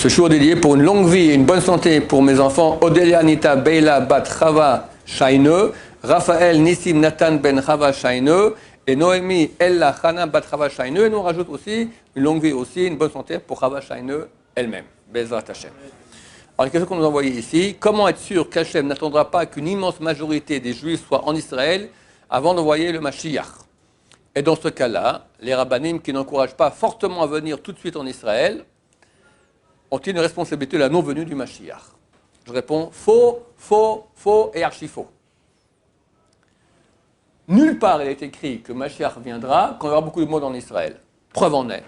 Ce jour dédié pour une longue vie et une bonne santé pour mes enfants Odelia, Anita, Beila, Bat, Chava, Shaine, Raphaël, Nissim, Nathan, Ben, Chava, Shaine, et Noémie, Ella, Hana, Bat, Chava, Shaine. Et nous on rajoute aussi une longue vie aussi, une bonne santé pour Chava, Shaine elle-même. Bezrat Hashem. Alors, la question qu'on nous a envoyée ici, comment être sûr qu'Hachem n'attendra pas qu'une immense majorité des Juifs soient en Israël avant d'envoyer le Mashiach? Et dans ce cas-là, les rabbanim qui n'encouragent pas fortement à venir tout de suite en Israël ont-ils une responsabilité de la non-venue du Mashiach? Je réponds faux, faux, faux et archi-faux. Nulle part il est écrit que Mashiach viendra quand il y aura beaucoup de monde en Israël. Preuve en est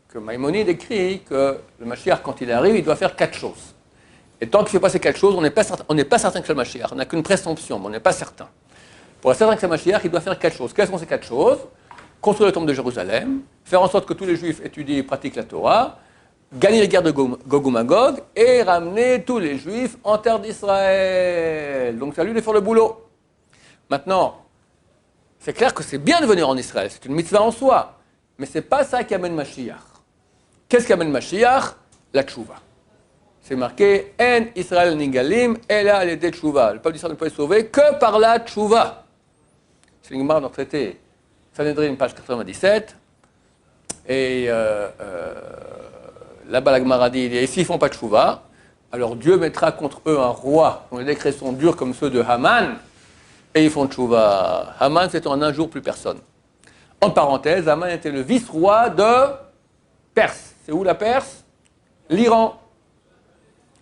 que Maïmonide écrit que le Mashiach, quand il arrive, il doit faire 4 choses. Et tant qu'il ne fait pas ces 4 choses, on n'est pas certain que c'est le Mashiach. On n'a qu'une présomption, mais on n'est pas certain. Pour être certain que c'est le Mashiach, il doit faire 4 choses. Quelles sont ces 4 choses? Construire le temple de Jérusalem, faire en sorte que tous les Juifs étudient et pratiquent la Torah, gagner les guerres de Gog ou Magog et ramener tous les Juifs en terre d'Israël. Donc c'est à lui de faire le boulot. Maintenant, c'est clair que c'est bien de venir en Israël, c'est une mitzvah en soi, mais ce n'est pas ça qui amène Mashiach. Qu'est-ce qui amène Mashiach? La tchouva. C'est marqué « En Israël nigalim, ela alede tchouva ». Le peuple d'Israël ne peut être sauvé que par la tchouva. C'est une Gemara dans le traité Sanhedrin, page 97. Et là-bas, la Gemara dit, et s'ils ne font pas de tchouva, alors Dieu mettra contre eux un roi dont les décrets sont durs comme ceux de Haman, et ils font tchouva. Haman, c'est en un jour plus personne. En parenthèse, Haman était le vice-roi de Perse. C'est où la Perse? L'Iran.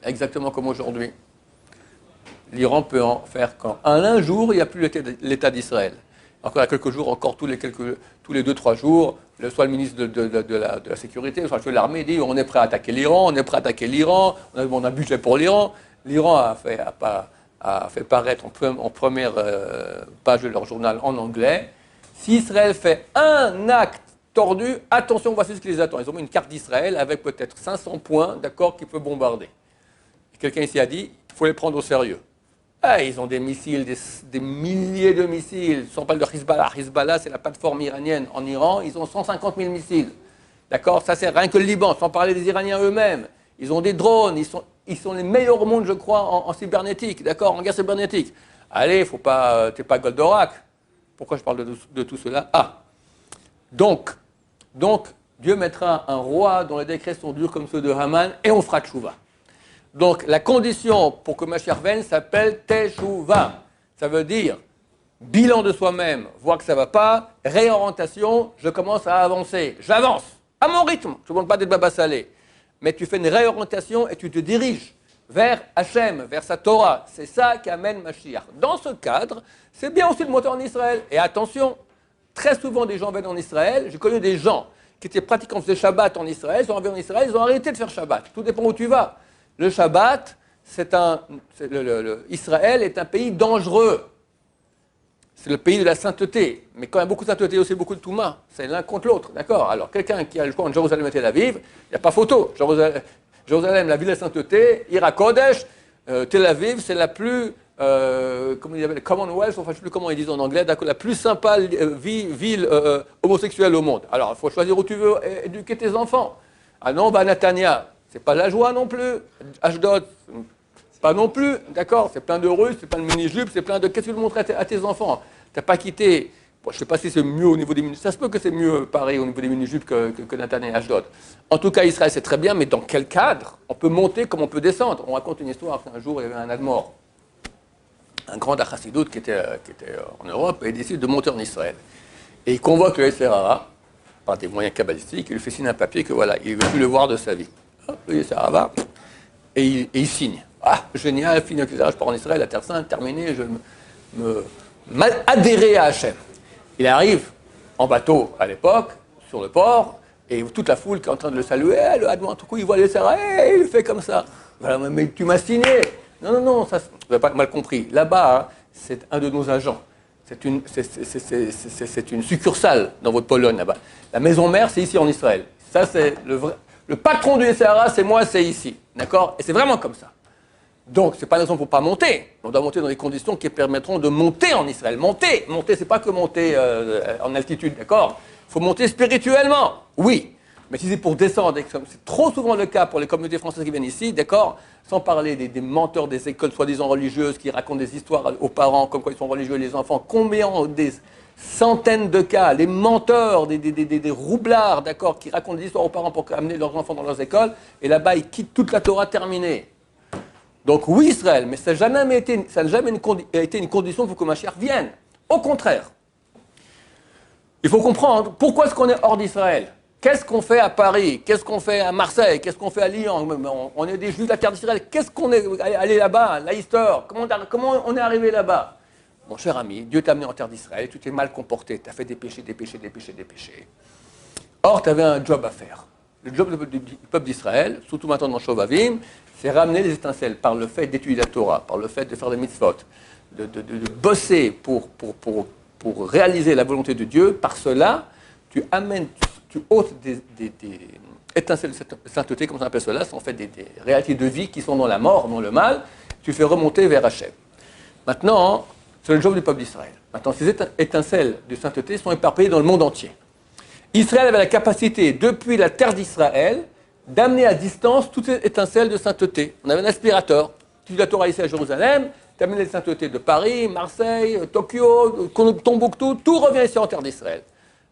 Exactement comme aujourd'hui. L'Iran peut en faire quand en un jour, il n'y a plus l'État d'Israël. Encore il y a quelques jours, encore tous les 2-3 jours, soit le ministre de la Sécurité, soit le chef de l'armée dit on est prêt à attaquer l'Iran, on est prêt à attaquer l'Iran, on a un budget pour l'Iran. L'Iran a fait paraître en première page de leur journal en anglais. Si Israël fait un acte tordu, attention, voici ce qui les attend. Ils ont mis une carte d'Israël avec peut-être 500 points, d'accord, qu'il peut bombarder. Et quelqu'un ici a dit il faut les prendre au sérieux. Ah, ils ont des missiles, des milliers de missiles. On parle de Hezbollah. Hezbollah, c'est la plateforme iranienne en Iran. Ils ont 150 000 missiles. D'accord? Ça, c'est rien que le Liban, sans parler des Iraniens eux-mêmes. Ils ont des drones. Ils sont les meilleurs au monde, je crois, en cybernétique. D'accord? En guerre cybernétique. Allez, faut pas, t'es pas Goldorak. Pourquoi je parle de tout cela? Ah. Donc, Dieu mettra un roi dont les décrets sont durs comme ceux de Haman et on fera tchouva. Donc, la condition pour que Mashiach vienne s'appelle Teshuvah. Ça veut dire bilan de soi-même, voir que ça ne va pas, réorientation, je commence à avancer. J'avance, à mon rythme. Je ne demande pas d'être baba salé. Mais tu fais une réorientation et tu te diriges vers Hachem, vers sa Torah. C'est ça qui amène Mashiach. Dans ce cadre, c'est bien aussi de monter en Israël. Et attention, très souvent des gens viennent en Israël. J'ai connu des gens qui étaient pratiquants de Shabbat en Israël. Ils sont arrivés en Israël, ils ont arrêté de faire Shabbat. Tout dépend où tu vas. Le Shabbat, Israël est un pays dangereux. C'est le pays de la sainteté. Mais quand il y a beaucoup de sainteté, il y a aussi beaucoup de Touma. C'est l'un contre l'autre, d'accord? Alors, quelqu'un qui a le choix entre Jérusalem et Tel Aviv, il n'y a pas photo. Jérusalem, la ville de la sainteté, Ira Kodesh, Tel Aviv, c'est la plus, comment ils appellent, Commonwealth, enfin je ne sais plus comment ils disent en anglais, d'accord, la plus sympa ville homosexuelle au monde. Alors, il faut choisir où tu veux éduquer tes enfants. Ah non, Natania. C'est pas la joie non plus. Ashdod, pas non plus, d'accord? C'est plein de Russes, c'est plein de mini-jupes, c'est plein de... Qu'est-ce que tu veux montrer à tes enfants? Tu n'as pas quitté... Bon, je ne sais pas si c'est mieux au niveau des mini-jupes. Ça se peut que c'est mieux, pareil, au niveau des mini-jupes que Nathan et Ashdod. En tout cas, Israël, c'est très bien, mais dans quel cadre? On peut monter comme on peut descendre. On raconte une histoire qu'un jour, il y avait un Admor, un grand Chassidoute qui était en Europe, et il décide de monter en Israël. Et il convoque le Sahara, par des moyens kabbalistiques, il lui fait signer un papier que voilà, il ne veut plus le voir de sa vie. Ça va, et il signe. Ah, génial, fini, je pars en Israël, la Terre Sainte, terminé, je adhérer à Hachem. Il arrive en bateau à l'époque, sur le port, et toute la foule qui est en train de le saluer, le Admor, tout coup, il voit les Sarah, il fait comme ça. Voilà, mais tu m'as signé. Non, ça, vous n'avez pas mal compris. Là-bas, c'est un de nos agents. C'est une succursale dans votre Pologne, là-bas. La maison mère, c'est ici en Israël. Ça, c'est le vrai. Le patron du SRA, c'est moi, c'est ici. D'accord? Et c'est vraiment comme ça. Donc, ce n'est pas la raison pour ne pas monter. On doit monter dans les conditions qui permettront de monter en Israël. Monter, ce n'est pas que monter en altitude, d'accord? Il faut monter spirituellement, oui. Mais si c'est pour descendre, comme c'est trop souvent le cas pour les communautés françaises qui viennent ici, d'accord, sans parler des menteurs des écoles soi-disant religieuses qui racontent des histoires aux parents comme quoi ils sont religieux les enfants, combien des centaines de cas, les menteurs, des roublards, d'accord, qui racontent des histoires aux parents pour amener leurs enfants dans leurs écoles, et là-bas ils quittent toute la Torah terminée. Donc oui Israël, mais ça n'a jamais été une condition pour que Mashiach vienne. Au contraire. Il faut comprendre pourquoi est-ce qu'on est hors d'Israël. Qu'est-ce qu'on fait à Paris? Qu'est-ce qu'on fait à Marseille? Qu'est-ce qu'on fait à Lyon? On est des Juifs de la terre d'Israël. Qu'est-ce qu'on est allé là-bas? Leicester? Comment on est arrivé là-bas? Mon cher ami, Dieu t'a amené en terre d'Israël, tu t'es mal comporté, tu as fait des péchés. Or, tu avais un job à faire. Le job du peuple d'Israël, surtout maintenant dans Shovavim, c'est ramener les étincelles par le fait d'étudier la Torah, par le fait de faire des mitzvot, de bosser pour réaliser la volonté de Dieu. Par cela, tu ôtes des étincelles de sainteté, comme on appelle cela, sont en fait des réalités de vie qui sont dans la mort, dans le mal, tu fais remonter vers Hachem. Maintenant, c'est le job du peuple d'Israël. Maintenant, ces étincelles de sainteté sont éparpillées dans le monde entier. Israël avait la capacité, depuis la terre d'Israël, d'amener à distance toutes ces étincelles de sainteté. On avait un aspirateur, tu dis la Torah ici à Jérusalem, tu amènes les saintetés de Paris, Marseille, Tokyo, Tombouctou, tout revient ici en terre d'Israël.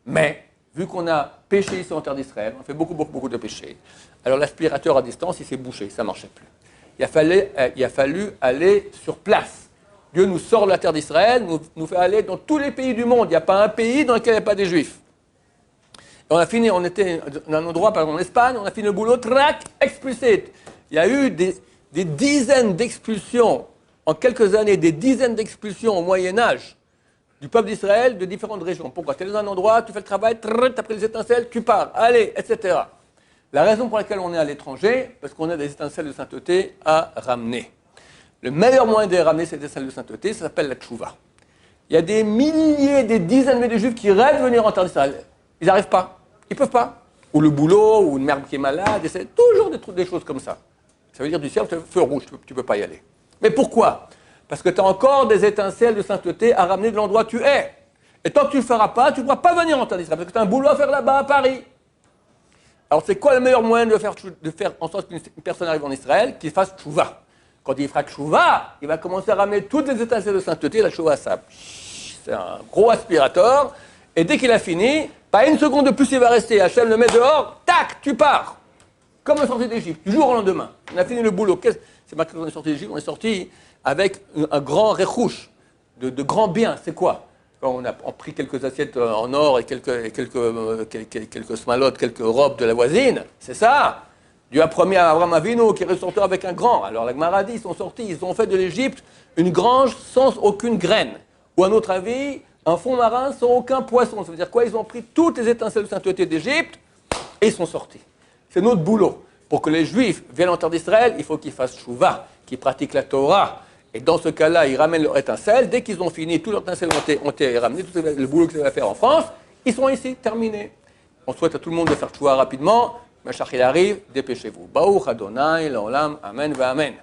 Mais, vu qu'on a péché ici en terre d'Israël, on fait beaucoup de péchés, alors l'aspirateur à distance, il s'est bouché, ça ne marchait plus. Il a fallu aller sur place. Dieu nous sort de la terre d'Israël, nous fait aller dans tous les pays du monde. Il n'y a pas un pays dans lequel il n'y a pas des Juifs. Et on était dans un endroit, par exemple en Espagne, on a fini le boulot, trac, expulsé. Il y a eu des dizaines d'expulsions, en quelques années, des dizaines d'expulsions au Moyen-Âge du peuple d'Israël de différentes régions. Pourquoi? Tu es dans un endroit, tu fais le travail, tu as pris les étincelles, tu pars, allez, etc. La raison pour laquelle on est à l'étranger, parce qu'on a des étincelles de sainteté à ramener. Le meilleur moyen de ramener ces étincelles de sainteté, ça s'appelle la tchouva. Il y a des milliers, des dizaines de milliers de juifs qui rêvent de venir en terre d'Israël. Ils n'arrivent pas. Ils ne peuvent pas. Ou le boulot, ou une mère qui est malade, c'est toujours des choses comme ça. Ça veut dire du ciel, feu rouge, tu ne peux pas y aller. Mais pourquoi? Parce que tu as encore des étincelles de sainteté à ramener de l'endroit où tu es. Et tant que tu ne le feras pas, tu ne pourras pas venir en terre d'Israël, parce que tu as un boulot à faire là-bas, à Paris. Alors c'est quoi le meilleur moyen de faire en sorte qu'une personne arrive en Israël? Qu'il fasse tchouva. Quand il fera tchouva, il va commencer à ramener toutes les étincelles de sainteté. La tchouva, c'est un gros aspirateur. Et dès qu'il a fini, pas une seconde de plus il va rester. Hachem le met dehors, tac, tu pars. Comme on est sorti d'Égypte, du jour au lendemain. On a fini le boulot. C'est marqué qu'on est sorti d'Égypte, on est sorti avec un grand rechouche, de grands biens. C'est quoi? Quand on a pris quelques assiettes en or et quelques smalotes, quelques robes de la voisine, c'est ça. Dieu a promis à Abraham Avinu qui est ressorti avec un grand. Alors la Gemara dit, ils sont sortis, ils ont fait de l'Égypte une grange sans aucune graine. Ou à notre avis, un fond marin sans aucun poisson. Ça veut dire quoi? Ils ont pris toutes les étincelles de sainteté d'Égypte et ils sont sortis. C'est notre boulot. Pour que les Juifs viennent en terre d'Israël, il faut qu'ils fassent tchouva, qu'ils pratiquent la Torah. Et dans ce cas-là, ils ramènent leurs étincelles. Dès qu'ils ont fini, toutes leurs étincelles ont été ramenées, tout le boulot qu'ils avaient à faire en France, ils sont ici, terminés. On souhaite à tout le monde de faire tchouva rapidement. Mashiach il arrive, dépêchez-vous. Baruch Adonai, l'olam, amen, va amen.